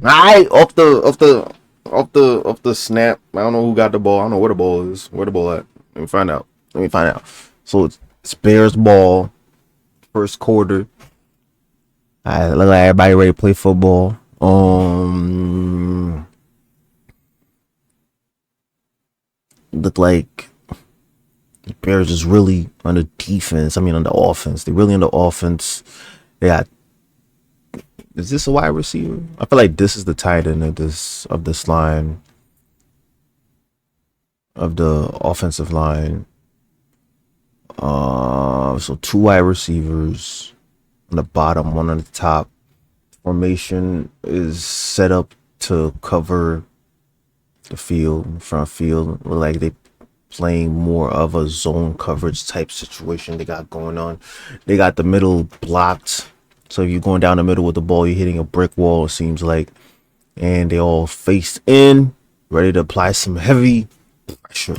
Alright, off the snap. I don't know who got the ball. I don't know where the ball is. Where the ball at? Let me find out. So it's Bears ball, first quarter. I look like everybody ready to play football. Look like the Bears is really on the defense. I mean on the offense. They really on the offense. They got. Is this a wide receiver? I feel like this is the tight end of this line of the offensive line. So two wide receivers on the bottom, one on the top. Formation is set up to cover the field, front field. Look like they playing more of a zone coverage type situation they got going on. They got the middle blocked. So if you're going down the middle with the ball, you're hitting a brick wall, it seems like. And they all faced in, ready to apply some heavy pressure.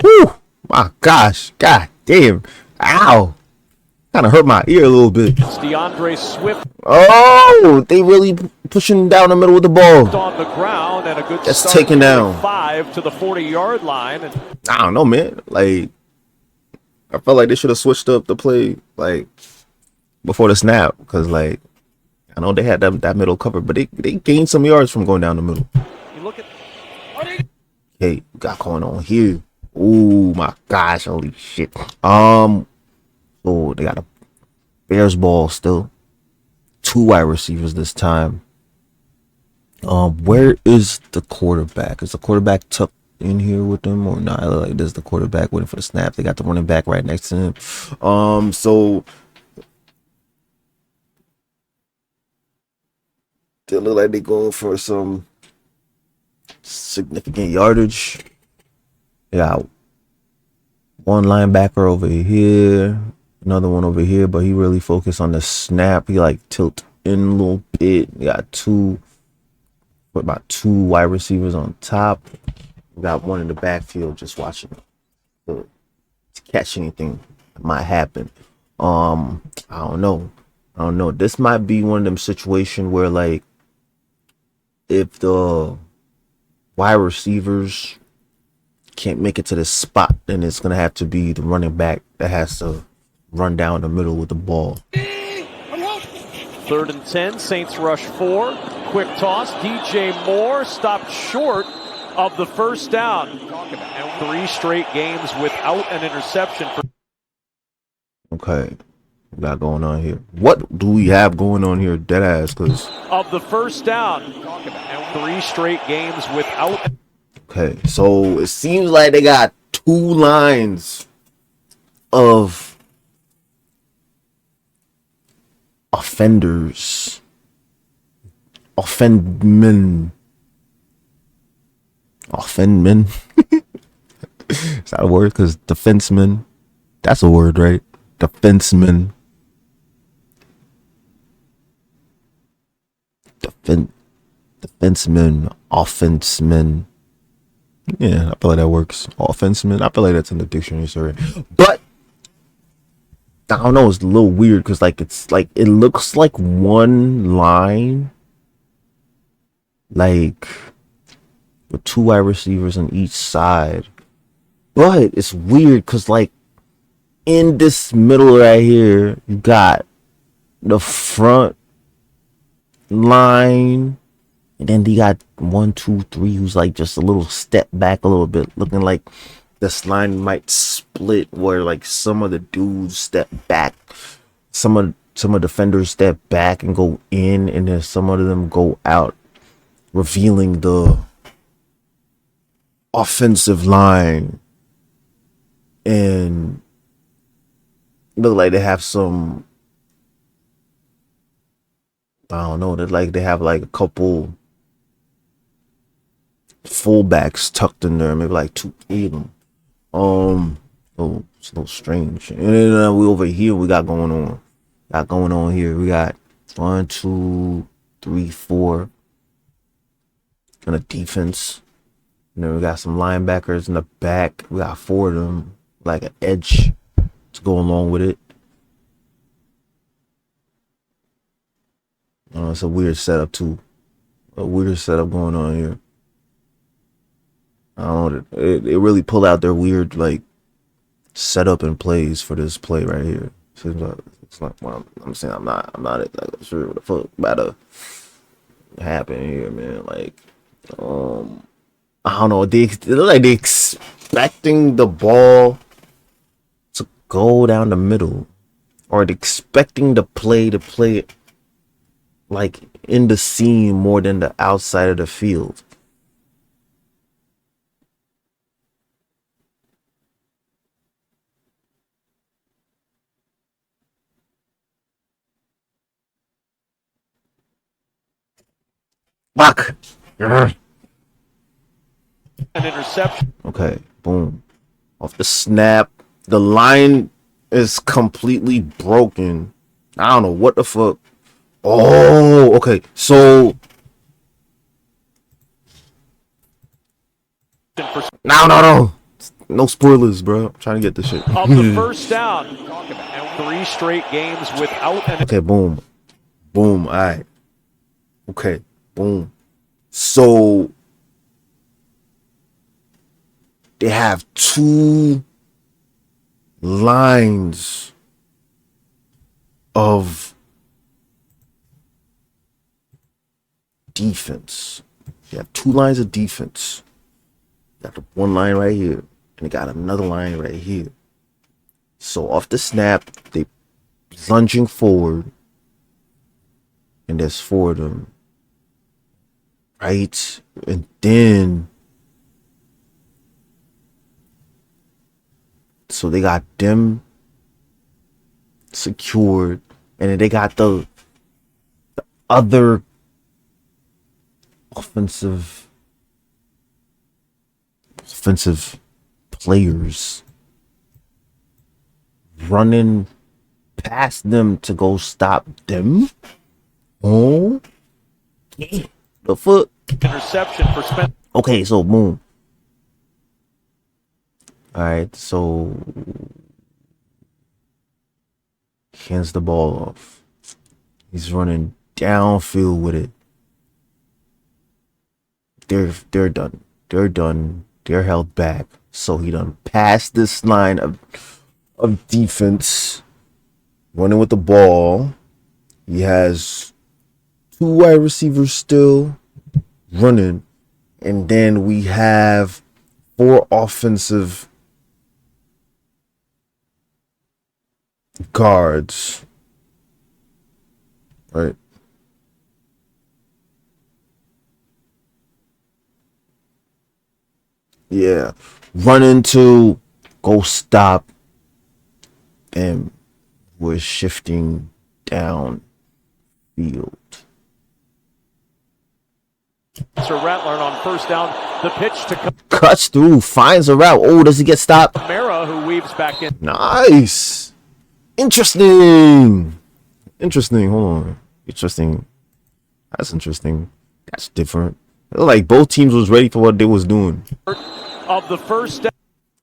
Whew! My gosh. God damn. Ow. Kind of hurt my ear a little bit. It's DeAndre Swift. Oh, they really pushing down the middle with the ball. On the ground and a good That's start taken down. 5 to the 40-yard line. And I don't know, man. Like, I felt like they should have switched up the play, like, before the snap. Because, like, I know they had that middle covered, but they gained some yards from going down the middle. you look at Hey, got going on here. Oh, my gosh. Holy shit. Oh, they got a Bears ball still. Two wide receivers this time. Where is the quarterback? Is the quarterback tucked in here with them or not? Like this is the quarterback waiting for the snap. They got the running back right next to him. So they look like they're going for some significant yardage. They got one linebacker over here, another one over here, but he really focused on the snap. He like tilt in a little bit. We got about two wide receivers on top. We got one in the backfield just watching to catch anything that might happen. I don't know. This might be one of them situations where like if the wide receivers can't make it to this spot, then it's gonna have to be the running back that has to run down the middle with the ball. 3rd and 10. Saints rush 4. Quick toss. DJ Moore stopped short of the first down. And 3 straight games without an interception. Okay, we got going on here. What do we have going on here, deadass? Because of the first down. And 3 straight games without. Okay, so it seems like they got two lines of offenders. Offendmen. Is that a word? Because defenseman, that's a word, right? Defenseman. Defenseman. Offenseman. Yeah, I feel like that works. Offenseman. I feel like that's in the dictionary, sorry. But I don't know, it's a little weird because like it's like it looks like one line, like with two wide receivers on each side. But it's weird because like in this middle right here, you got the front line. And then they got 1, 2, 3 who's like just a little step back a little bit, looking like this line might split where like some of the dudes step back, some of defenders step back and go in, and then some of them go out, revealing the offensive line. And look like they have some, I don't know, they have like a couple fullbacks tucked in there, maybe like 2, 3 of them. It's a little strange. And then we over here, we got going on here. We got 1, 2, 3, 4 on the defense. And then we got some linebackers in the back. We got 4 of them, like an edge to go along with it. It's a weird setup too. A weird setup going on here. I don't know. It really pulled out their weird like setup and plays for this play right here. Seems like it's like well, I'm saying I'm not like sure what the fuck about to happen here, man. Like I don't know. They look like they expecting the ball to go down the middle, or they expecting the play to play it like in the seam more than the outside of the field. Fuck. An interception. Okay, boom. Off the snap, the line is completely broken. I don't know what the fuck. Oh, okay. So no. No spoilers, bro. I'm trying to get this shit. Of the first down. And 3 straight games without an Okay, boom. Boom. All right. Okay, boom. So they have 2 lines of defense. They have 2 lines of defense. Got the one line right here, and they got another line right here. So off the snap, they lunging forward, and there's 4 of them, right? And then, so they got them secured, and then they got the other offensive players running past them to go stop them. Oh, the fuck. interception for Spencer. Okay, so boom. All right, so hands the ball off. He's running downfield with it. They're done. They're done. They're held back. So he done passed this line of defense, running with the ball. He has 2 wide receivers still running, and then we have 4 offensive guards. Right. Yeah. Running to go stop, and we're shifting down field. Spencer Rattler on first down. The pitch to Cuts through, finds a route. Oh, does he get stopped? Kamara, who weaves back in. Nice. Interesting. Hold on. Interesting. That's interesting. That's different. It looked like both teams was ready for what they was doing. Of the first down.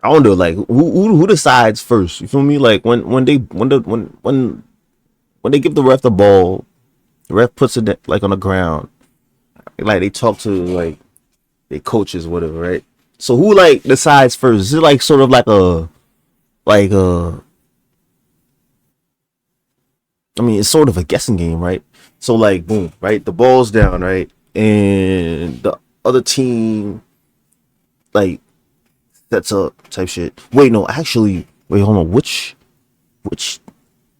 I wonder, like, who decides first? You feel me? Like when they give the ref the ball, the ref puts it like on the ground. Like they talk to like their coaches, whatever, right? So who like decides first? Is it like sort of like I mean, it's sort of a guessing game, right? So like boom, right? The ball's down, right? And the other team like sets up type shit. Wait, no, actually, wait, hold on. Which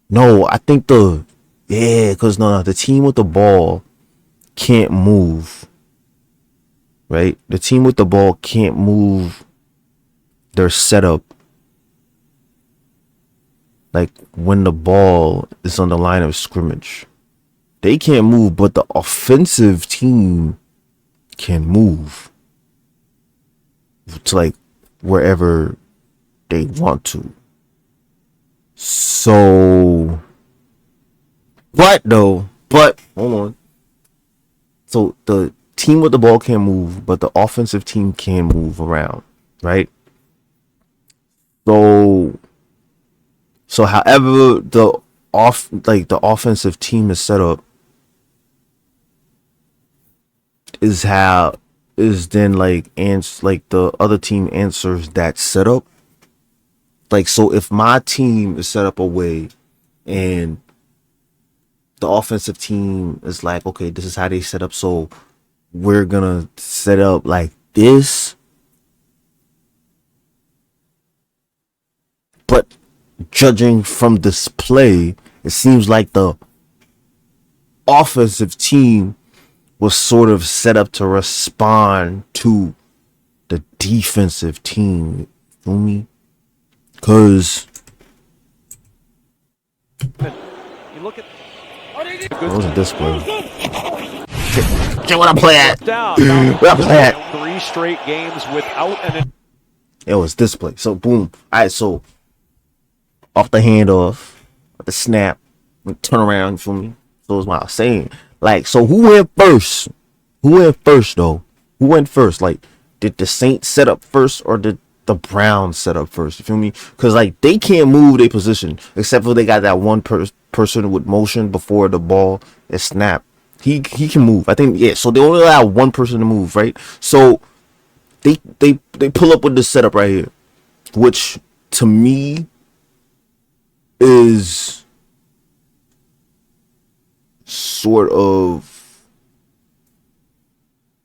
no, I think because no, the team with the ball can't move. Right? The team with the ball can't move their setup. Like when the ball is on the line of scrimmage. They can't move, but the offensive team can move to like wherever they want to. So, but hold on. So the team with the ball can't move, but the offensive team can move around, right? So however the offensive team is set up, is then like like the other team answers that setup. Like, so if my team is set up a way and the offensive team is like, okay, this is how they set up, so we're gonna set up like this. But judging from this play, it seems like the offensive team was sort of set up to respond to the defensive team. Feel me? Because You look at it wasn't this play. Shit, what I play at? down. What I play at? 3 straight games without an. It was this play. So boom. Alright, so off the handoff, the snap, turn around, you feel me? So is what I was saying. Like, so who went first? Who went first though? Who went first? Like, did the Saints set up first or did the Browns set up first? You feel me? Because like they can't move their position except for they got that one person with motion before the ball is snapped. He can move. I think, yeah. So they only allow one person to move, right? So they pull up with this setup right here, which to me is sort of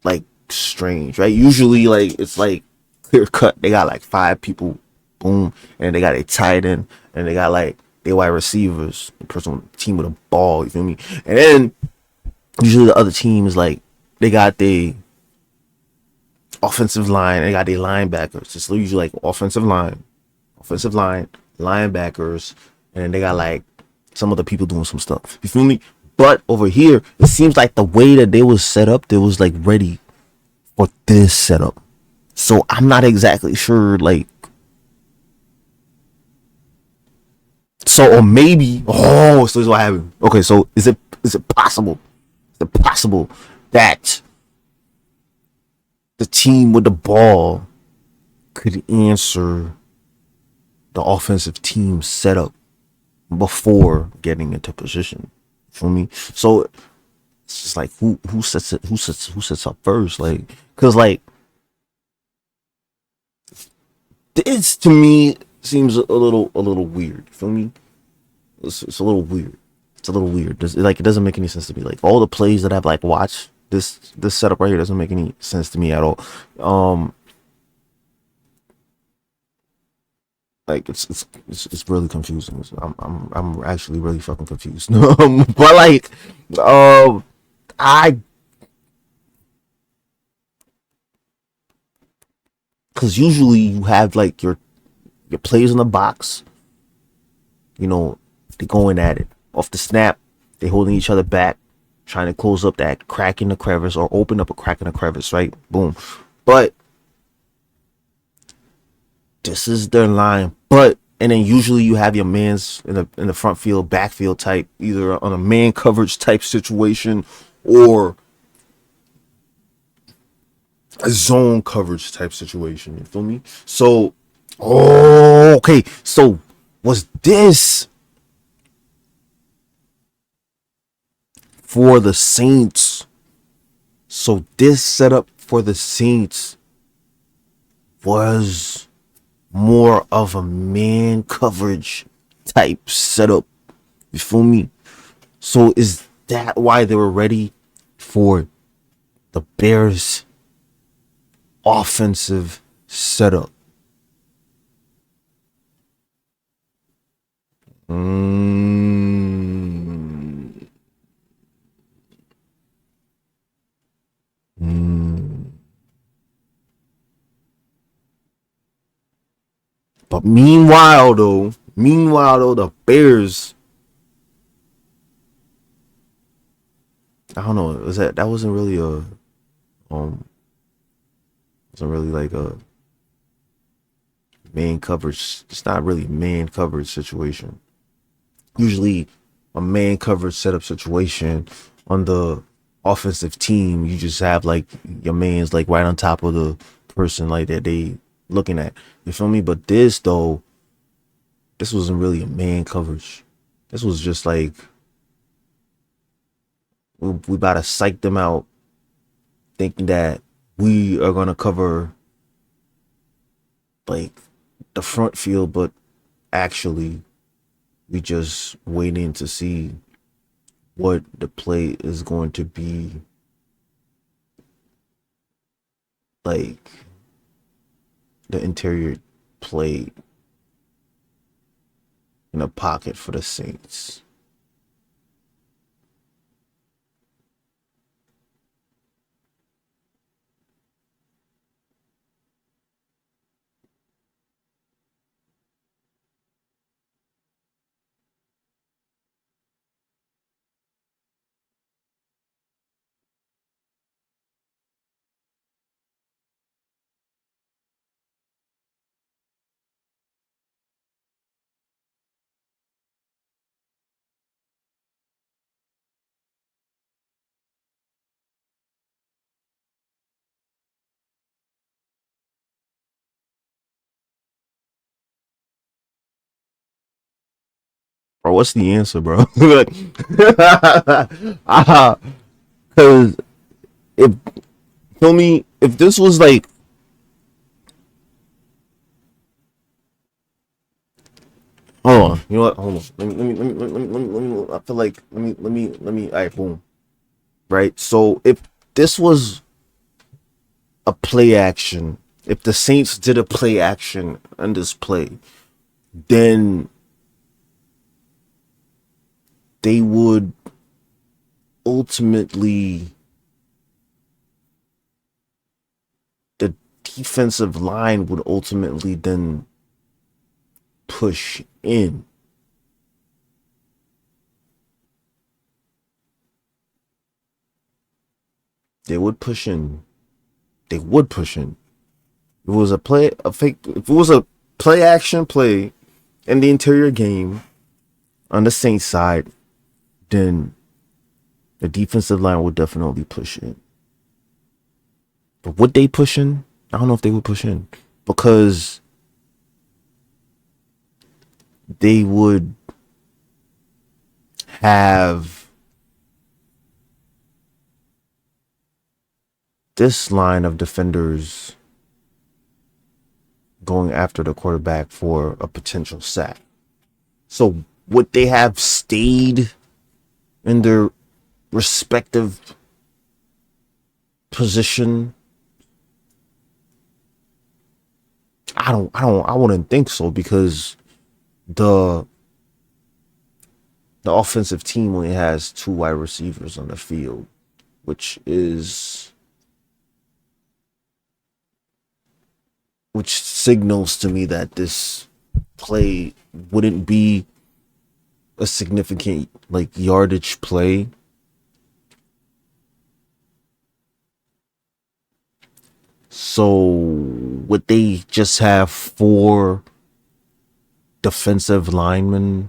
like strange, right? Usually like it's like clear cut. They got like 5 people, boom, and they got a tight end, and they got like their wide receivers, the person on the team with a ball, you feel me? And then usually the other team is like they got the offensive line, they got their linebackers. It's usually like offensive line, linebackers, and then they got like some other people doing some stuff. You feel me? But over here, it seems like the way that they was set up, they was like ready for this setup. So I'm not exactly sure, like, so or maybe so this is what happened. Okay, so is it possible? Is it possible that the team with the ball could answer the offensive team setup before getting into position? For me, so it's just like who sets up first, like, because like this to me seems a little weird. You feel me? It's a little weird. It's a little weird. It doesn't make any sense to me. Like all the plays that I've like watched, this setup right here doesn't make any sense to me at all. Like it's really confusing. I'm actually really fucking confused. But like, I, because usually you have like your players in the box. You know, they going at it off the snap. They holding each other back, trying to close up that crack in the crevice or open up a crack in the crevice. Right, boom. But this is their line, and then usually you have your mans in the front field, backfield type, either on a man coverage type situation or a zone coverage type situation. You feel me? So, okay. So was this for the Saints? So this setup for the Saints was more of a man coverage type setup. You feel me? So is that why they were ready for the Bears offensive setup? But meanwhile though, the Bears, I don't know, that wasn't really a wasn't really like a man coverage. It's not really man coverage situation. Usually a man coverage setup situation on the offensive team, you just have like your man's like right on top of the person like that they looking at. You feel me? But this though, this wasn't really a man coverage. This was just like we about to psych them out thinking that we are gonna cover like the front field, but actually we just waiting to see what the play is going to be like, the interior play in a pocket for the Saints. Bro, what's the answer, bro? Because if feel me, if this was like, hold on, you know what? Hold on. I feel like All right, boom. Right. So if this was a play action, if the Saints did a play action on this play, then they would ultimately, the defensive line would ultimately then push in. They would push in. They would push in. If it was if it was a play action play in the interior game on the Saints side, then the defensive line would definitely push in. But would they push in? I don't know if they would push in, because they would have this line of defenders going after the quarterback for a potential sack. So would they have stayed in their respective position? I wouldn't think so, because the offensive team only has 2 wide receivers on the field, which signals to me that this play wouldn't be a significant like yardage play. So would they just have 4 defensive linemen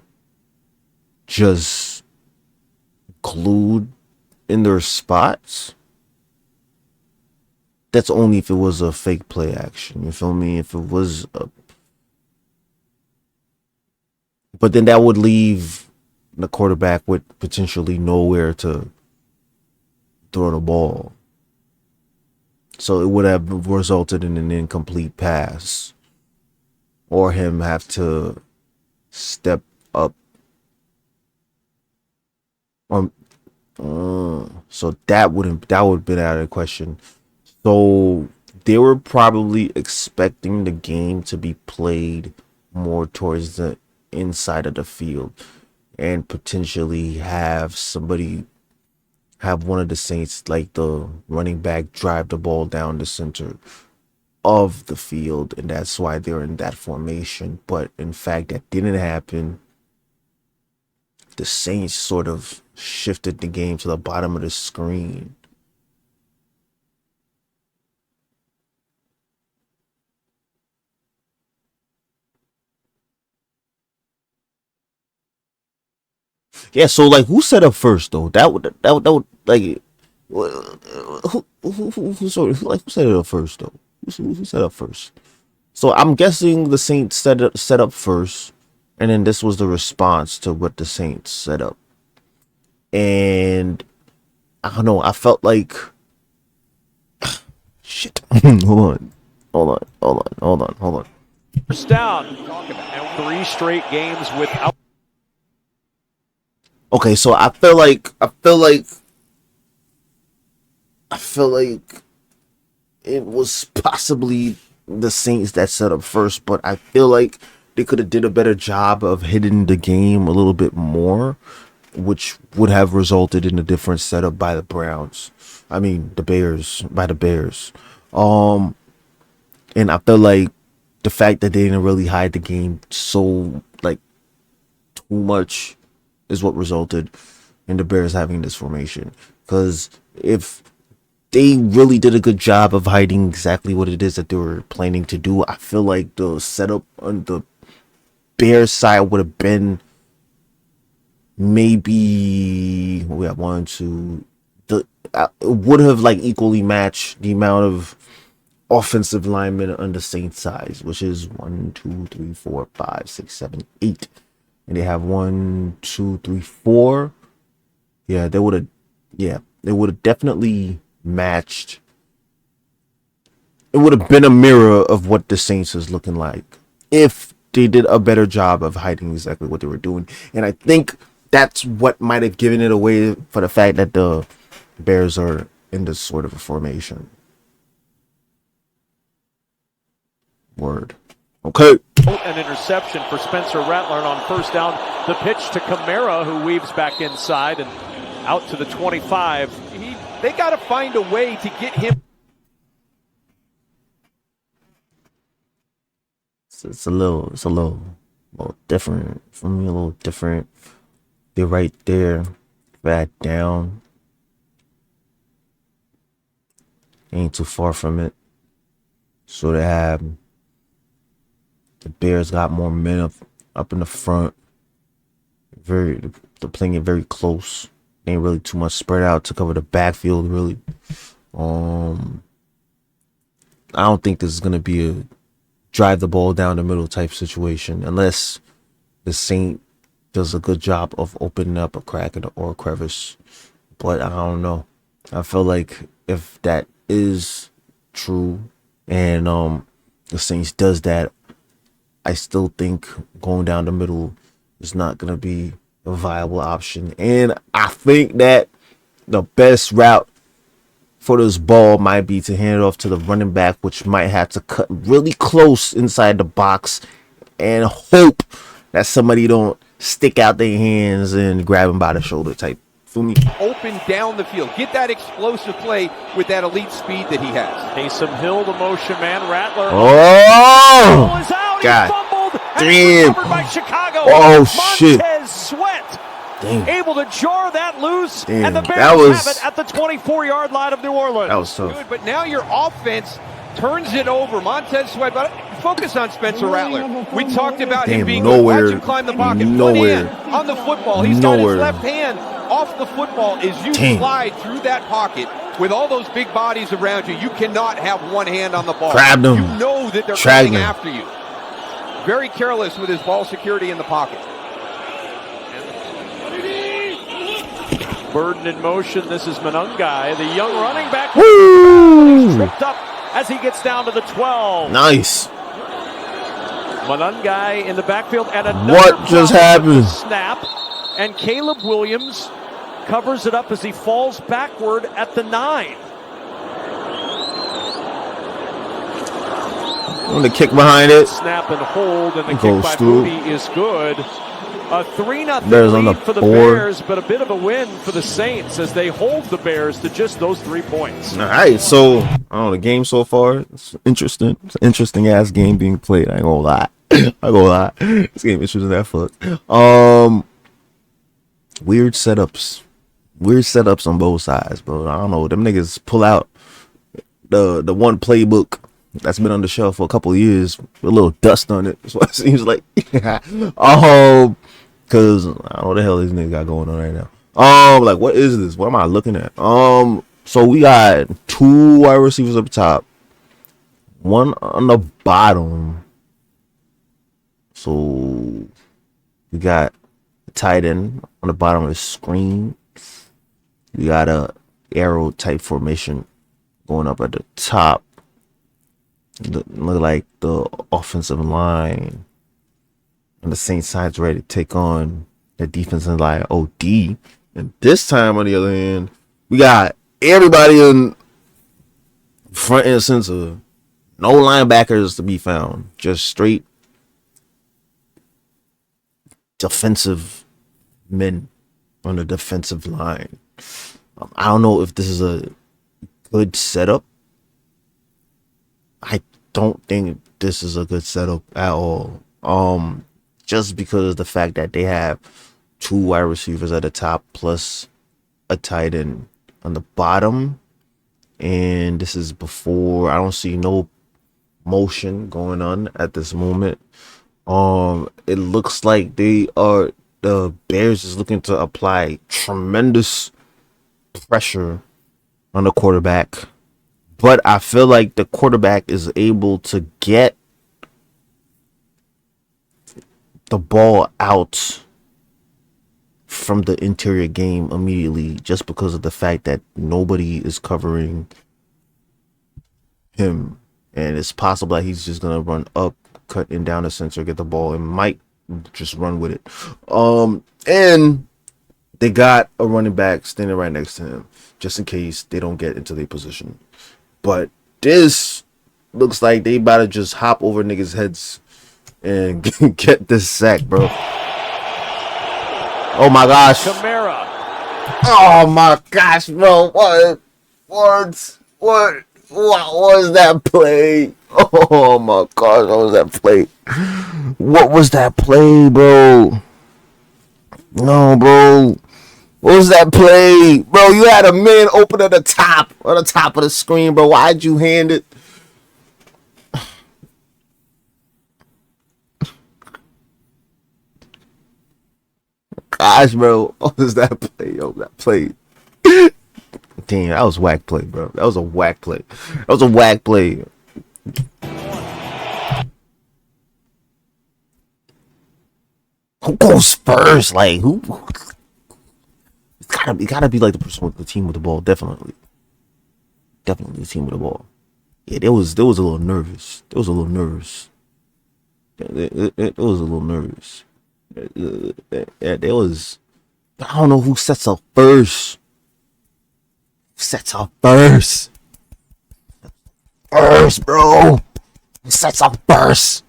just glued in their spots? That's only if it was a fake play action. You feel me? If it was but then that would leave the quarterback with potentially nowhere to throw the ball. So it would have resulted in an incomplete pass, or him have to step up. So that would have been out of the question. So they were probably expecting the game to be played more towards the inside of the field, and potentially have one of the Saints, like the running back, drive the ball down the center of the field, and that's why they're in that formation. But in fact, that didn't happen. The Saints sort of shifted the game to the bottom of the screen. Yeah, so like, who set up first though? That would like, who set it up first though? Who set up first? So I'm guessing the Saints set up first, and then this was the response to what the Saints set up. And I don't know, I felt like Shit. Hold on. First down. And 3 straight games without. Okay, so I feel like it was possibly the Saints that set up first, but I feel like they could have did a better job of hitting the game a little bit more, which would have resulted in a different setup by the Browns. I mean, the Bears, by the Bears. And I feel like the fact that they didn't really hide the game so like too much is what resulted in the Bears having this formation. Because if they really did a good job of hiding exactly what it is that they were planning to do, I feel like the setup on the Bears side would have been maybe we have one, two. It would have like equally matched the amount of offensive linemen on the Saints side, which is 1, 2, 3, 4, 5, 6, 7, 8. And they have 1, 2, 3, 4. Yeah, they would have definitely matched. It would have been a mirror of what the Saints is looking like if they did a better job of hiding exactly what they were doing. And I think that's what might have given it away for the fact that the Bears are in this sort of a formation. Word. Okay. An interception for Spencer Rattler on first down. The pitch to Kamara, who weaves back inside and out to the 25. They got to find a way to get him. It's a little different for me. A little different. They're right there, back down. Ain't too far from it. So they have the Bears got more men up in the front. They're playing it very close. Ain't really too much spread out to cover the backfield. Really, I don't think this is gonna be a drive the ball down the middle type situation unless the Saint does a good job of opening up a crack or a crevice. But I don't know. I feel like if that is true and the Saints does that, I still think going down the middle is not going to be a viable option. And I think that the best route for this ball might be to hand it off to the running back, which might have to cut really close inside the box and hope that somebody don't stick out their hands and grab him by the shoulder type. For me. Open down the field. Get that explosive play with that elite speed that he has. Taysom Hill, the motion man. Rattler. Oh! Ball is out. God. He fumbled. Damn. And recovered by Chicago. Oh, shit. Montez Sweat. Damn. Able to jar that loose. Damn. And the Bears have it at the 24-yard line of New Orleans. That was tough. Good, but now your offense turns it over. Montez Sweat, but focus on Spencer Rattler. We talked about him being nowhere. Watch him climb the pocket. Nowhere. One hand on the football. He's got his left hand off the football. As you slide through that pocket with all those big bodies around you, you cannot have one hand on the ball. Grabbed him. You know that they're coming after you. Very careless with his ball security in the pocket. Burden in motion. This is Monangai, the young running back. Woo! Tripped up as he gets down to the 12. Nice. Monangai in the backfield and another What just happened? Snap, and Caleb Williams covers it up as he falls backward at the 9. On the kick behind it. Snap and hold, and the kick Goes by through. Moody is good. A 3-0 Bears on lead the for the board. Bears, but a bit of a win for the Saints as they hold the Bears to just those 3 points. All right, so I don't know, the game so far, it's interesting. It's an interesting ass game being played. I ain't gonna lie. This game is interesting as fuck. Weird setups on both sides, bro. I don't know. Them niggas pull out the one playbook that's been on the shelf for a couple of years with a little dust on it. That's what it seems like. Cause I don't know what the hell these niggas got going on right now. Like what is this? What am I looking at? So we got 2 wide receivers up top, 1 on the bottom. So we got a tight end on the bottom of the screen. We got a arrow type formation going up at the top. Look like the offensive line on the Saints side's ready to take on the defensive line OD. And this time, on the other hand, we got everybody in front and center. No linebackers to be found. Just straight defensive men on the defensive line. I don't know if this is a good setup. I don't think this is a good setup at all. Just because of the fact that they have 2 wide receivers at the top plus a tight end on the bottom. And this is before, I don't see no motion going on at this moment. It looks like the Bears is looking to apply tremendous pressure on the quarterback, but I feel like the quarterback is able to get the ball out from the interior game immediately, just because of the fact that nobody is covering him, and it's possible that he's just gonna run up, cut in down the center, get the ball, and might just run with it. And they got a running back standing right next to him, just in case they don't get into their position. But this looks like they about to just hop over niggas' heads and get this sack, bro. Oh my gosh. Kamara. Oh my gosh, bro. What was that play? Oh my gosh, what was that play? What was that play, bro? No, bro. What was that play? Bro, you had a man open at the top, on the top of the screen, bro. Why'd you hand it? Gosh, bro. What was that play? Yo, that play. Damn, that was whack play, bro. That was a whack play. That was a whack play. Who goes first? Like, who? It gotta be like the person with the team with the ball. Definitely the team with the ball. Yeah, there was a little nervous. It was a little nervous. Yeah, there was. I don't know who sets up first. First, bro. Who sets up first?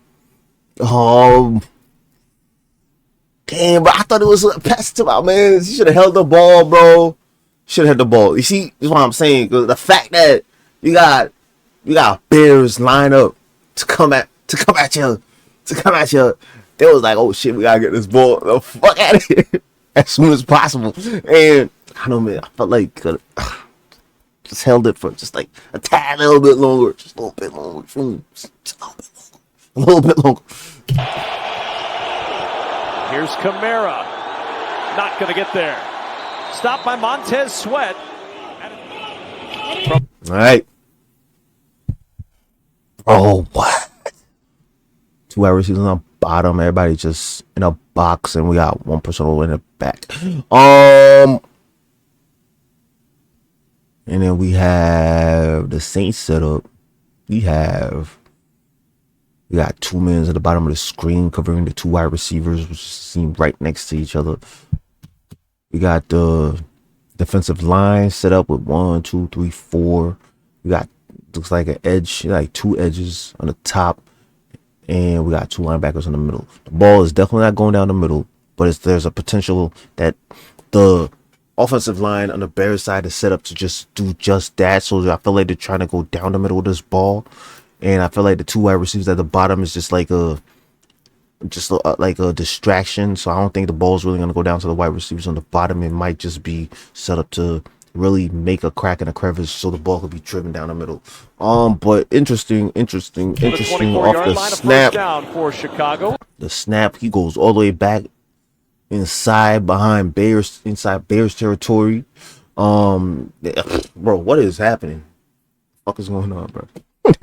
Damn, bro. I thought it was a pass to my man. He should have held the ball, bro. Should have had the ball. You see, this is what I'm saying. Cause the fact that you got Bears line up to come at you. They was like, oh shit, we gotta get this ball the fuck out of here as soon as possible. And I don't know, man. I felt like just held it for just like a little bit longer. Just a little bit longer. A little bit longer. Here's Kamara. Not going to get there. Stopped by Montez Sweat. All right. Oh, what? 2 wide receivers on the bottom. Everybody just in a box, and we got one person over in the back. And then we have the Saints set up. We got 2 men at the bottom of the screen covering the 2 wide receivers, which seem right next to each other. We got the defensive line set up with 1, 2, 3, 4. We got, looks like an edge, like 2 edges on the top. And we got 2 linebackers in the middle. The ball is definitely not going down the middle, but there's a potential that the offensive line on the Bears side is set up to just do just that. So I feel like they're trying to go down the middle with this ball. And I feel like the 2 wide receivers at the bottom is just like a distraction. So I don't think the ball's really going to go down to the wide receivers on the bottom. It might just be set up to really make a crack in a crevice so the ball could be driven down the middle. But interesting off the snap. Down for Chicago. The snap, he goes all the way back inside Bears territory. Bro, what is happening? What the fuck is going on, bro?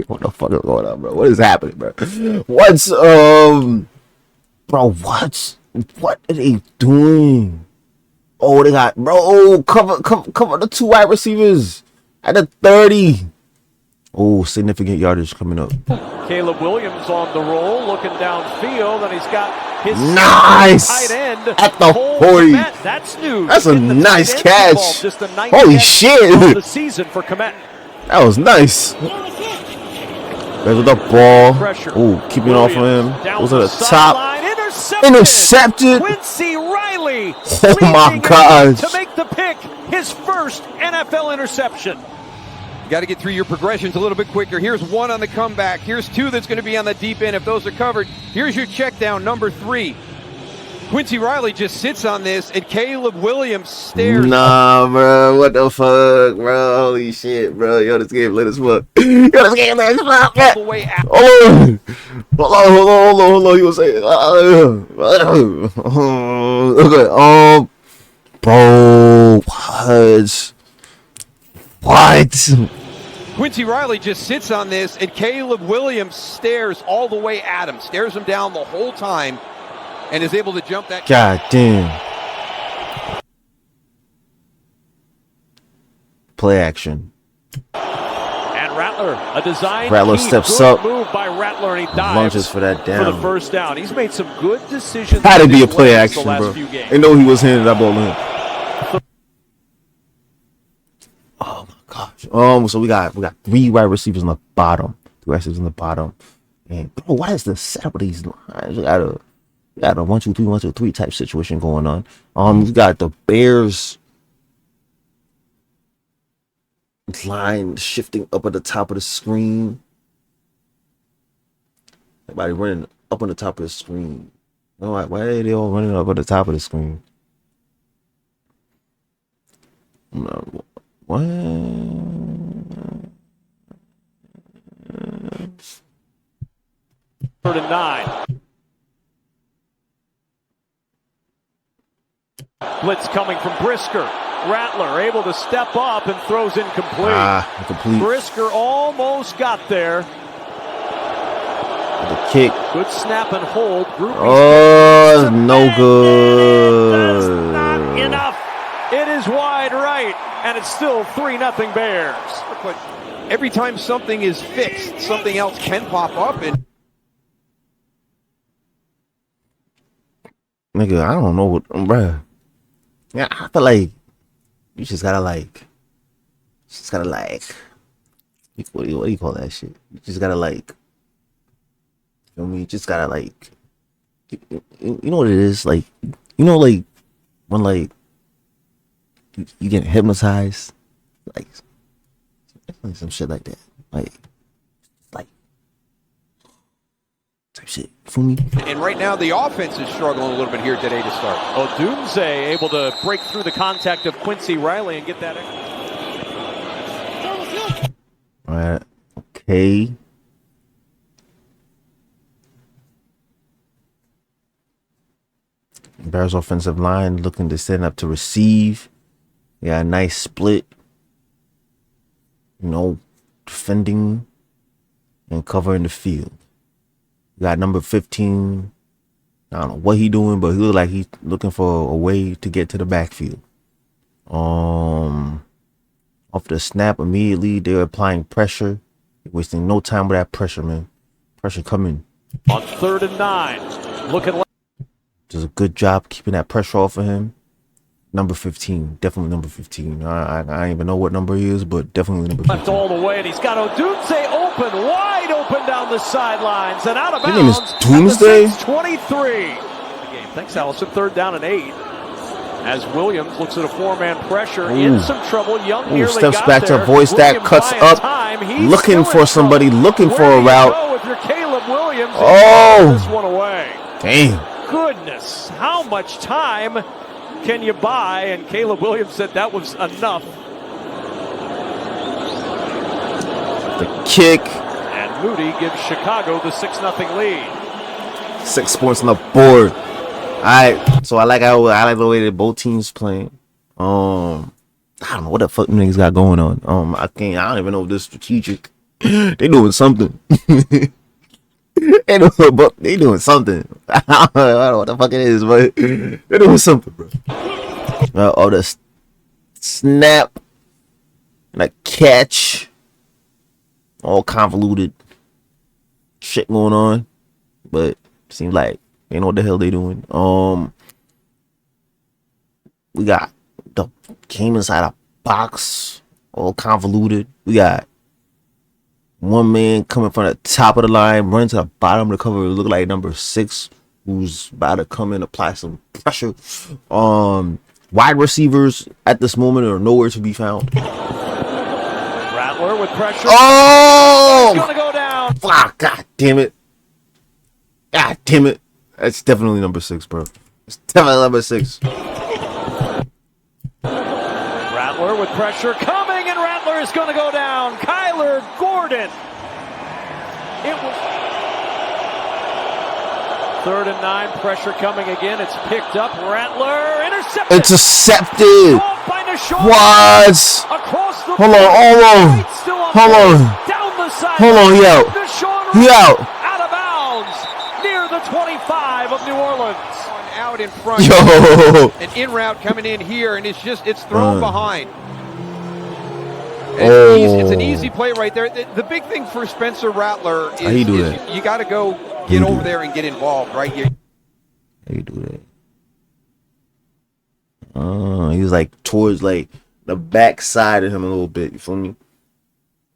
What the fuck is going on, bro? What is happening, bro? What are they doing? Oh, they got, bro, cover the 2 wide receivers at the 30. Oh, significant yardage coming up. Caleb Williams on the roll, looking downfield, and he's got his nice tight end at the 40. That's new. That's a nice catch. Just a nice Holy catch shit! of the season for Komet. That was nice. There's with the ball. Oh, keeping off of him. Was at the top. Intercepted. Quincy Riley. Oh my gosh. To make the pick, his first NFL interception. You got to get through your progressions a little bit quicker. Here's one on the comeback. Here's two that's going to be on the deep end if those are covered. Here's your check down, number 3. Quincy Riley just sits on this, and Caleb Williams stares. Nah, bro. What the fuck, bro? Holy shit, bro. Yo, this game lit as fuck. Yo, this game lit as fuck. All the way out. Hold on. He was saying. Okay. Bro, what? Quincy Riley just sits on this, and Caleb Williams stares all the way at him, stares him down the whole time, and is able to jump that. God damn. Play action. And Rattler, a design. Rattler steps up. Move by Rattler, and he dives lunges for that down. For the first down. He's made some good decisions. Had to be a play action, bro. They know he was handing that ball in. Oh my gosh. So we got 3 wide receivers on the bottom. 2 receivers on the bottom. And bro, what is the setup of these lines? We got a 1-2-3 type situation going on. We got the Bears line shifting up at the top of the screen. Everybody running up on the top of the screen. Why are they all running up at the top of the screen? What? 3rd and 9. Blitz coming from Brisker. Rattler able to step up and throws incomplete. Incomplete. Brisker almost got there. The kick. Good snap and hold. Oh, no good. That's not enough. It is wide right, and it's still 3-0 Bears. But every time something is fixed, something else can pop up. And nigga, I don't know what, bruh. Yeah, I feel like you just gotta like, what do you call that shit? You just gotta like, you know what I mean? You just gotta like, you know what it is? Like, you know, like, when like, you get hypnotized, like some shit like that, like type shit. For me. And right now the offense is struggling a little bit here today to start. Odunze able to break through the contact of Quincy Riley and get that. All right. Okay. Bears offensive line looking to stand up to receive. Yeah, a nice split. You know, defending and covering the field. You got number 15. I don't know what he doing, but he look like he's looking for a way to get to the backfield. Off the snap, immediately they're applying pressure. Wasting no time with that pressure, man. Pressure coming. On 3rd and 9. Looking like. Does a good job keeping that pressure off of him. Number 15, definitely number 15. I don't even know what number he is, but definitely number 15. Left all the way, and he's got Odunze open, wide open down the sidelines, and out of bounds. His name is Doomsday? 23. Thanks, Allison. 3rd down and 8. As Williams looks at a 4-man pressure, in some trouble. Young nearly steps got back there. to voice that, cuts up, looking for somebody, looking for a route. With your Caleb Williams, this one away. Damn. Goodness, how much time can you buy? And Caleb Williams said that was enough. The kick. And Moody gives Chicago the 6-0 lead. 6 points on the board. Alright, so I like the way that both teams playing. I don't know what the fuck them niggas got going on. I don't even know if this is strategic. They doing something. They doing something. I don't know what the fuck it is, but they're doing something, bro. The snap and a catch. all convoluted shit going on, but seems like they know what the hell they doing. We got the came inside a box, all convoluted. We got one man coming from the top of the line, running to the bottom of the cover. It look like number 6, who's about to come in, apply some pressure. Wide receivers at this moment are nowhere to be found. Rattler with pressure. Oh! He's gonna go down. Fuck! God damn it! God damn it! That's definitely number 6, bro. It's definitely number 6. Rattler with pressure coming, and Rattler is gonna go down. Kyler Gordon. It was 3rd and 9. Pressure coming again. It's picked up. Rattler intercepted. Intercepted. By Nashon. What? Across the Hold on. Hold on. Down the side. Hold on. He out. He out. Out of bounds near the 25 of New Orleans. Out in front. Yo. An in route coming in here, and it's thrown behind. It's an easy play right there. The big thing for Spencer Rattler is you got to go get over there and get involved right here. How you do that? He was like towards like the back side of him a little bit. You feel me?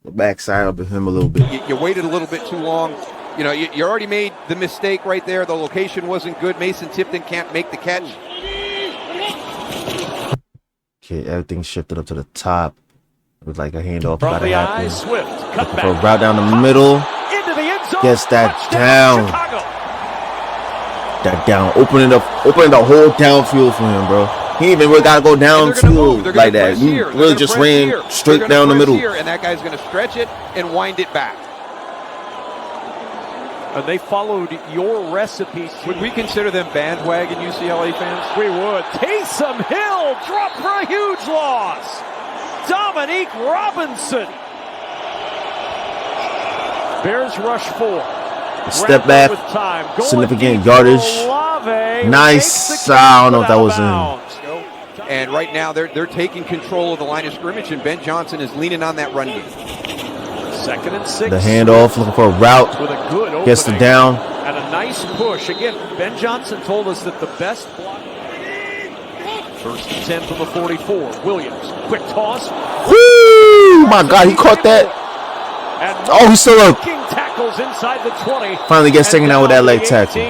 The back side of him a little bit. You waited a little bit too long. You know, you already made the mistake right there. The location wasn't good. Mason Tipton can't make the catch. Okay, everything shifted up to the top. It was like a handoff. From the eye, Swift. Cut back. For a route down the middle. Into the end zone. Gets that down. Chicago. That down. Opening the whole downfield for him, bro. He ain't even really got to go downfield like that. He really just ran straight down the middle. And that guy's going to stretch it and wind it back. And they followed your recipe. Would we consider them bandwagon UCLA fans? We would. Taysom Hill dropped for a huge loss. Dominique Robinson. Bears rush 4. Step back. Significant yardage. Nice. I don't know if that was in. And right now they're taking control of the line of scrimmage, and Ben Johnson is leaning on that run game. 2nd and 6. The handoff, looking for a route. With a good opening. Gets the down. And a nice push. Again, Ben Johnson told us that the best block. 1st and 10 from the 44. Williams, quick toss. Woo! My God, he caught that. Oh, he's still up. Tackles inside the 20. Finally gets taken out with that leg tackle.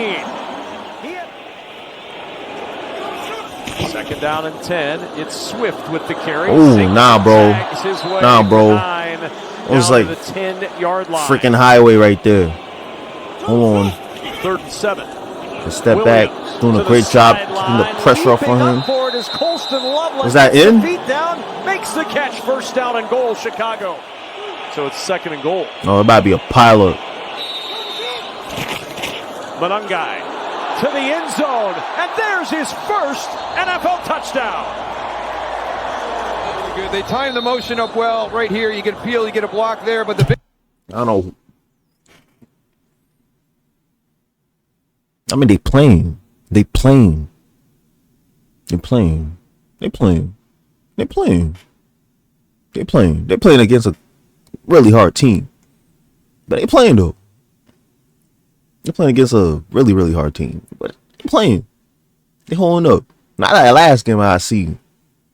2nd down and 10. It's Swift with the carry. Ooh, nah, bro. Nah, bro. It was like the 10-yard line. Freaking highway right there. Hold on. 3rd and 7. Step back, doing a great job keeping the pressure off on him. Was that in? Feet down, makes the catch. 1st down and goal, Chicago. So it's 2nd and goal. No, it might be a pilot. Monangai to the end zone, and there's his first NFL touchdown. Good. They timed the motion up well right here. You get a peel, you get a block there, but the big. I don't know. I mean, they playing against a really hard team. But they playing though. They're playing against a really, really hard team. But they playing. They holding up. Not that last game I see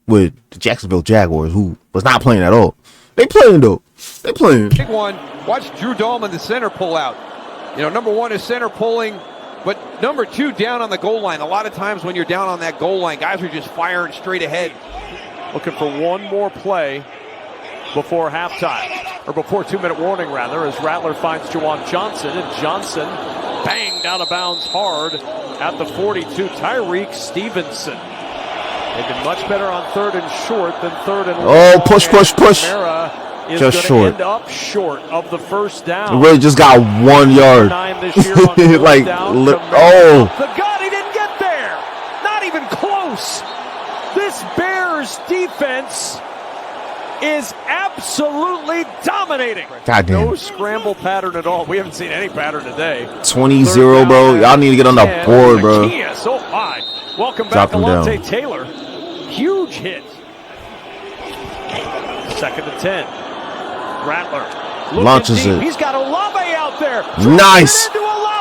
with the Jacksonville Jaguars, who was not playing at all. They playing though. They playing. Big one. Watch Drew Dahlman, the center, pull out. You know, number 1 is center pulling, but number 2 down on the goal line. A lot of times when you're down on that goal line, guys are just firing straight ahead. Looking for one more play before halftime, or before 2-minute warning rather, as Rattler finds Juwan Johnson, and Johnson banged out of bounds hard at the 42. Tyreek Stevenson. They've been much better on 3rd and short than 3rd and long. Oh, push. Is just short. End up short of the 1st down. It really just got 1 yard. Like, oh. The God, he didn't get there. Not even close. This Bears defense is absolutely dominating. Goddamn. No scramble pattern at all. We haven't seen any pattern today. 20-0, bro. Y'all need to get on the board, bro. So high. Welcome Drop back, Alontae down. Taylor. Huge hit. 2nd and 10. Rattler Launches deep. it. He's got Olave out there. Nice.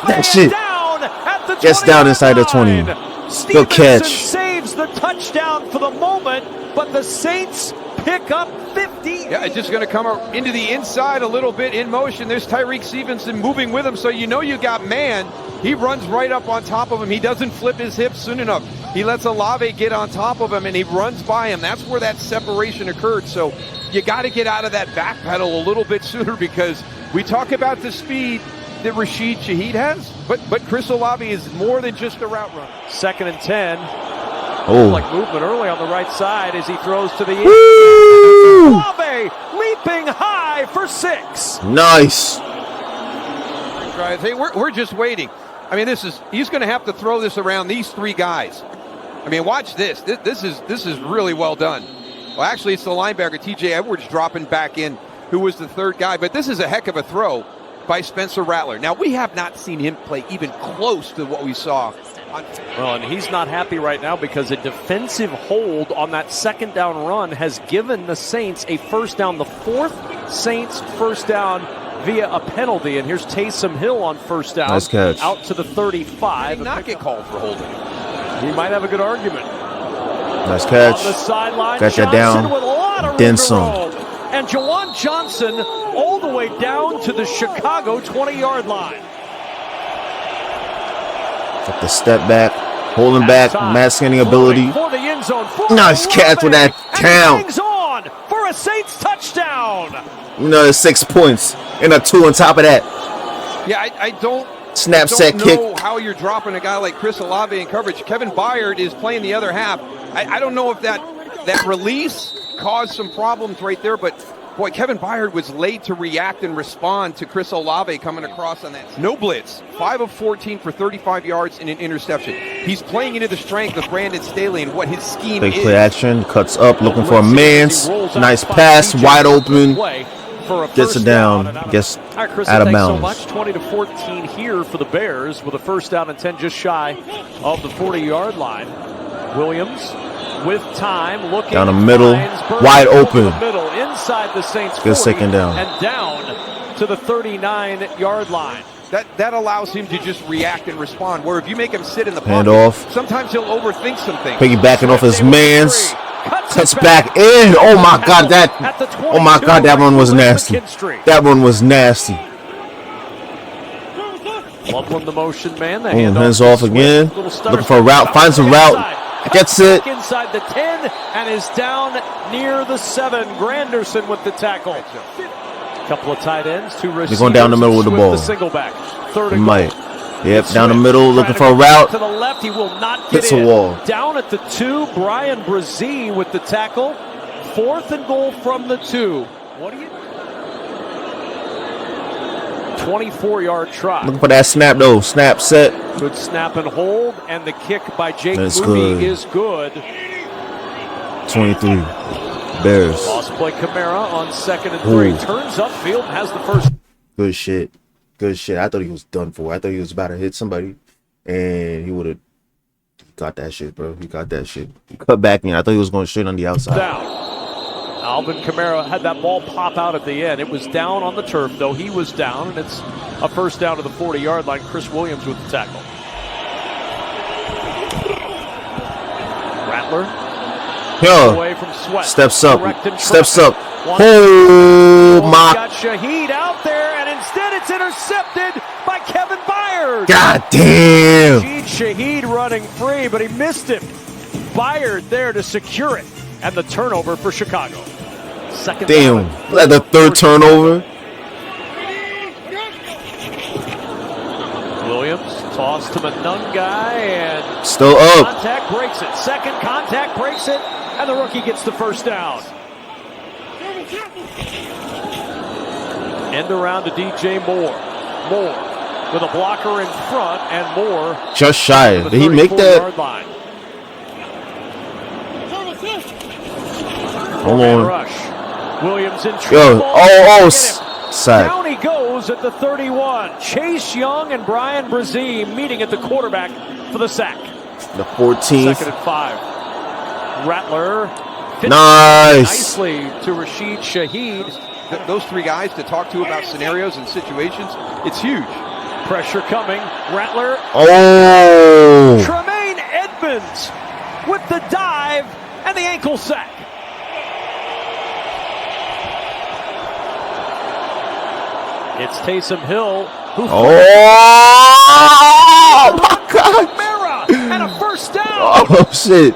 That shit. Down at the Gets down 20-yard inside the 20. line. Good catch. Saves the touchdown for the moment, but the Saints pick up 50. Yeah, it's just going to come into the inside a little bit in motion. There's Tyreek Stevenson moving with him, so you know you got man. He runs right up on top of him. He doesn't flip his hips soon enough. He lets Olave get on top of him, and he runs by him. That's where that separation occurred. So you got to get out of that back pedal a little bit sooner, because we talk about the speed that Rashid Shaheed has, but Chris Olave is more than just a route runner. 2nd and 10. Oh. Like movement early on the right side as he throws to the end. Woo! Olave leaping high for 6. Nice. Hey, we're just waiting. I mean, he's going to have to throw this around these 3 guys. I mean, watch this. This is really well done. Well, actually, it's the linebacker T.J. Edwards dropping back in, who was the 3rd guy. But this is a heck of a throw by Spencer Rattler. Now, we have not seen him play even close to what we saw. Well, and he's not happy right now because a defensive hold on that 2nd down run has given the Saints a first down, the 4th Saints first down via a penalty. And here's Taysom Hill on first down. Nice catch. Out to the 35. Did not get called for holding. He might have a good argument. Nice catch. On the sideline, Got that Johnson down. with a lot of Then room to some. roll. And Juwan Johnson all the way down to the Chicago 20-yard line. Got the step back, holding back, masking ability. For the end zone. Nice catch with that down. Hangs on for a Saints touchdown. Another 6 points and a 2 on top of that. Yeah, I don't Snap, set, know kick. how you're dropping a guy like Chris Olave in coverage. Kevin Byard is playing the other half. I don't know if that release caused some problems right there, but boy, Kevin Byard was late to react and respond to Chris Olave coming across on that. No blitz, 5 of 14 for 35 yards and an interception. He's playing into the strength of Brandon Staley and what his scheme Big is. play action, cuts up, looking for a man's. Nice pass, wide open. Gets it down, gets All right, Chris, out of thanks bounds. so much. 20-14 here for the Bears with a first down and 10 just shy of the 40-yard line. Williams with time, looking Down the middle, wide open. The middle, inside the Saints' Good 40, 2nd down. and down to the 39-yard line. That allows him to just react and respond, where if you make him sit in the Hand pocket, off. sometimes he'll overthink some things. Piggybacking off his Swift, man's. cuts Cuts it back in. Oh my God, At that. the Oh my 22, God, that one was right to nasty. McKinstry. That one was nasty. Loveland, the motion man. The Boom, handoff hands to off Swift. again. Little stutter Looking for a step. route. Finds a route. Gets it. Back inside the 10 and is down near the 7. Granderson with the tackle. Couple of tight ends, 2 receivers. going down the middle with the Swift ball. The single back. 3rd He and might. goal. Yep, down the Swift middle, trying looking to for a go route. to the left. He will not get Hits a in. wall. Down at the 2, Brian Brzee with the tackle. 4th and goal from the 2. What do you? 24-yard try. Looking for that snap though. Snap, set. Good snap and hold, and the kick by Jake That's Moody good. is good. 23. Bears. Lost play Kamara on 2nd and 3. Ooh. Turns upfield, has the first. Good shit. Good shit. I thought he was done for. I thought he was about to hit somebody, and he would have got that shit, bro. He got that shit. He cut back in. I thought he was going straight on the outside. Down. Alvin Kamara had that ball pop out at the end. It was down on the turf, though. He was down, and it's a first down to the 40-yard line. Chris Williams with the tackle. Rattler Yo, away from Sweat. steps up. Direct in Steps traffic. up. One- Oh my Got Shaheed out there, and instead it's intercepted by Kevin Byard. God damn. Shaheed running free, but he missed him. Byard there to secure it, and the turnover for Chicago. Second Damn. down. Like the 3rd turnover. Williams tossed to Monungai, and Still up. contact breaks it. Second contact breaks it, and the rookie gets the first down. End around to DJ Moore. Moore with a blocker in front, and Moore Just shy. to the Did he make that? 34-yard line. Hold Man on. rush. Williams in trouble. Yo. Oh, Get him. side. Down he goes at the 31. Chase Young and Brian Brzee meeting at the quarterback for the sack. The 14th. 2nd and 5. Rattler fits Nice. nicely to Rashid Shaheed. those three guys to talk to about scenarios and situations, it's huge. Pressure coming. Rattler. Oh! Tremaine Edmonds with the dive and the ankle sack. It's Taysom Hill who Oh my God! Mara and a first down. Oh shit!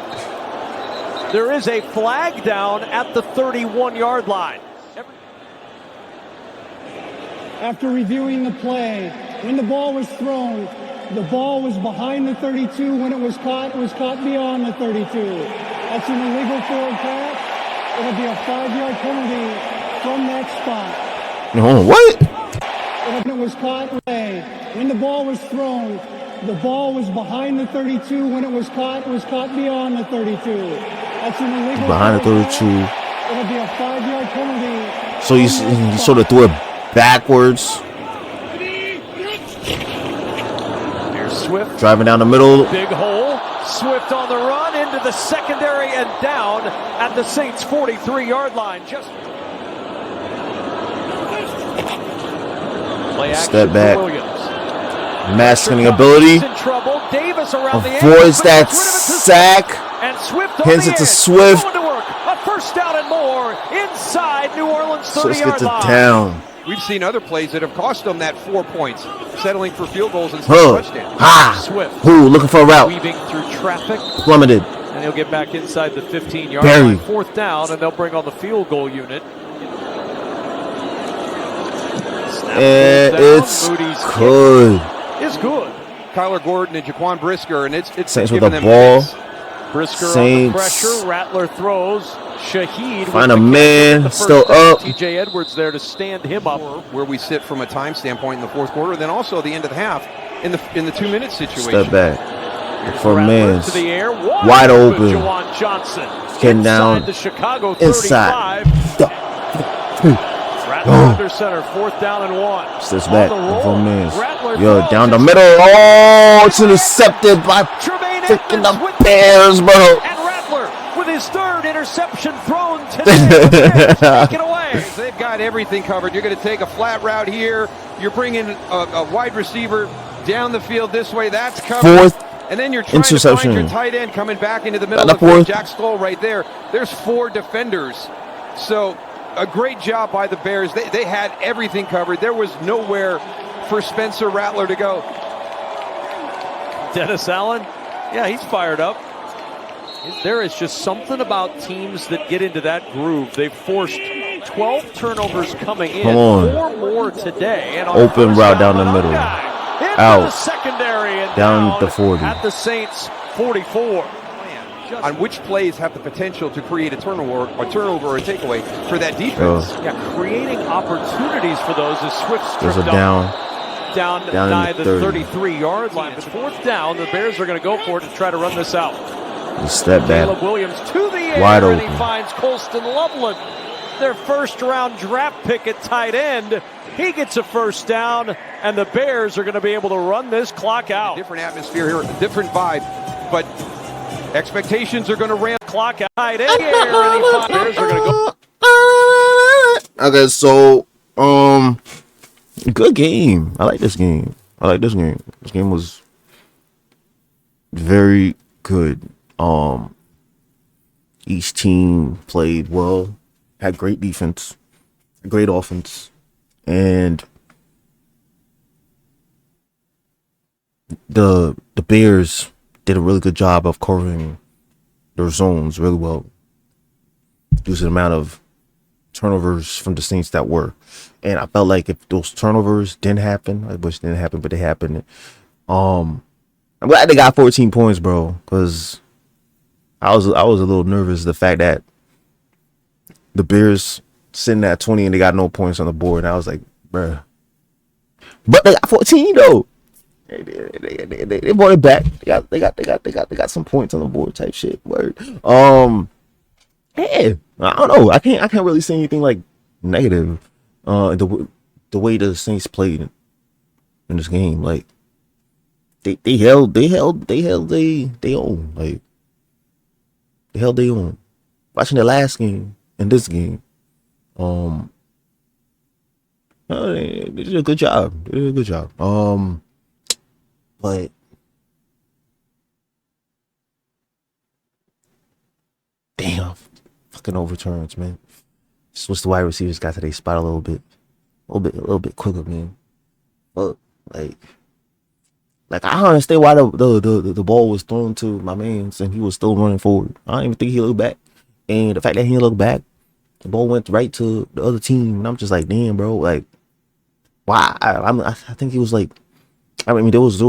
There is a flag down at the 31-yard line. After reviewing the play, when the ball was thrown, the ball was behind the 32. When it was caught beyond the 32. That's an illegal forward pass. It'll be a 5-yard penalty from that spot. No, what? When it was caught, when the ball was thrown, the ball was behind the 32. When it was caught beyond the 32. That's an illegal Behind the 32. It'll be a 5-yard penalty. So he sort of threw it backwards. Here's Swift. Driving down the middle. Big hole. Swift on the run into the secondary and down at the Saints 43-yard line. Just play action Step back. for Williams. Masking ability. In trouble. Davis around the Avoids ankle, that gets rid of it to sack. And Swift on Hands the it to edge. Swift. Going to work. A first down and more inside New Orleans So let's 30-yard get line. it down. We've seen other plays that have cost them that 4 points, settling for field goals instead of touchdowns. Ha! Swift Who looking for a route? weaving through traffic, Plummeted. and he'll get back inside the 15-yard Buried. line. Fourth down, and they'll bring on the field goal unit. Snap And goes down. it's Moody's good. kick is good. Kyler Gordon and Jaquan Brisker, and it's Saints with giving the them ball. fits. Brisker on the Saints. pressure. Rattler throws. Shaheed. Find with a the catch man, at the first still down. up. TJ Edwards there to stand him up. Where we sit from a time standpoint in the fourth quarter, then also the end of the half in the 2-minute situation. Step back. Look for a Rattler man. to the air. Wide open. Juwan Johnson. Getting Inside down. the Chicago Inside. 35. Rattler under center. Fourth down and 1. Steps On back. the roll. For a man. Rattler Yo, throws. down the middle. Oh, it's intercepted by Tremaine freaking Edmonds the with Bears, bro. And Rattler with his third interception thrown today. Take it away. They've got everything covered. You're going to take a flat route here. You're bringing a wide receiver down the field this way. That's covered. Fourth And then you're trying to interception. find your tight end coming back into the middle Got of the the field. fourth. Jack Stoll right there. There's 4 defenders. So a great job by the Bears. They had everything covered. There was nowhere for Spencer Rattler to go. Dennis Allen, yeah, he's fired up. There is just something about teams that get into that groove. They've forced 12 turnovers coming in, Come on. 4 more today. And on Open first route down the an middle. guy into Out. the secondary and Down the 40. at the Saints 44. On which plays have the potential to create a turnover or a takeaway for that defense. Yeah, creating opportunities for those as Swift There's stripped a up. down. Down in nigh the the 30. 33-yard line. But fourth down, the Bears are going to go for it to try to run this out. Step Caleb back. Williams to the air, Wide and he open. finds Colston Loveland, their first-round draft pick at tight end. He gets a first down, and the Bears are going to be able to run this clock out. Different atmosphere here, different vibe, but expectations are going to ramp. Clock out, tight end here, and he finds Bears are going to go. Okay, so good game. I like this game. This game was very good. Each team played well, had great defense, great offense, and the Bears did a really good job of covering their zones really well due to the amount of turnovers from the Saints that were. And I felt like if those turnovers didn't happen, I wish it didn't happen, but they happened. I'm glad they got 14 points, bro, because I was a little nervous the fact that the Bears sitting at 20 and they got no points on the board. And I was like, bruh. But they got 14 though. They brought it back. They got some points on the board type shit. Word. Yeah, I don't know. I can't really say anything like negative. The way the Saints played in this game, like they held they own. Like they held they own. Watching the last game and this game, They did a good job. They did a good job. But damn, fucking overturns, man. Just wish the wide receivers got to their spot a little bit quicker, man. But like I don't understand why the ball was thrown to my man's and he was still running forward. I don't even think he looked back. And the fact that he looked back, the ball went right to the other team, and I'm just like, damn, bro, like, why? I think he was like, I mean, it was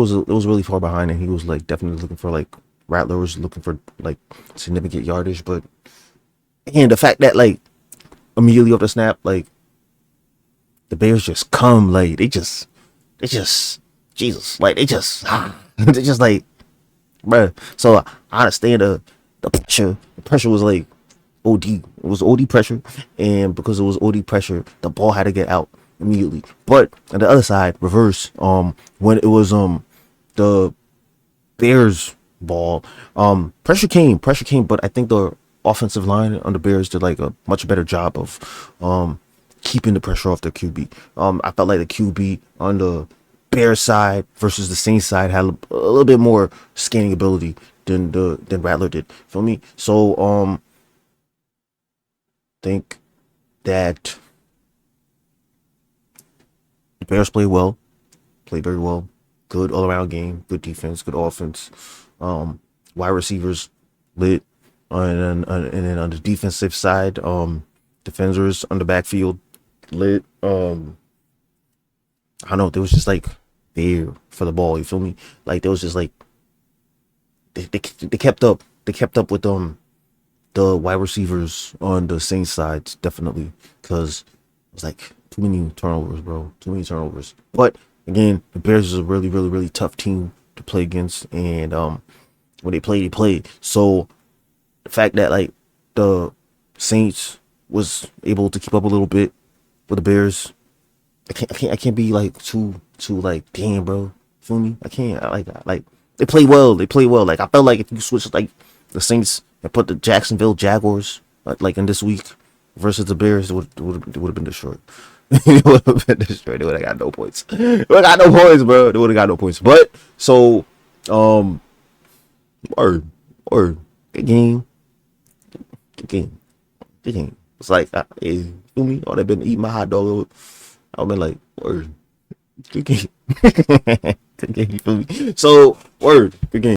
really far behind, and he was like definitely looking for like Rattler was looking for like significant yardage, but and the fact that like immediately off the snap, like the Bears just come like they just Jesus, like they just they just like, bruh. So I understand the pressure. The pressure was like OD. It was OD pressure, and because it was OD pressure, the ball had to get out immediately. But on the other side, reverse. When it was the Bears ball, pressure came, but I think the offensive line on the Bears did like a much better job of keeping the pressure off their QB. I felt like the QB on the Bears side versus the Saints side had a little bit more scanning ability than Rattler did. Feel me? So think that the Bears played very well. Good all around game, good defense, good offense. Wide receivers lit, and then on the defensive side, defenders on the backfield lit. I don't know. There was just like there for the ball. You feel me? Like there was just like they kept up. They kept up with the wide receivers on the Saints side, definitely, because it was like too many turnovers, bro. Too many turnovers. But again, the Bears is a really, really, really tough team to play against, and when they played. So the fact that like the Saints was able to keep up a little bit with the Bears, I can't be like too like, damn, bro. Feel me? I can't. I like they play well. Like I felt like if you switch like the Saints and put the Jacksonville Jaguars like in this week versus the Bears, it would have been destroyed. It would have been destroyed. They would have got no points. They would have got no points, bro. They would have got no points. But so or good game. It's like hey, feel me? I'd have been eating my hot dog. I've been like, word, good game. Good game, you feel me? So, word, good game.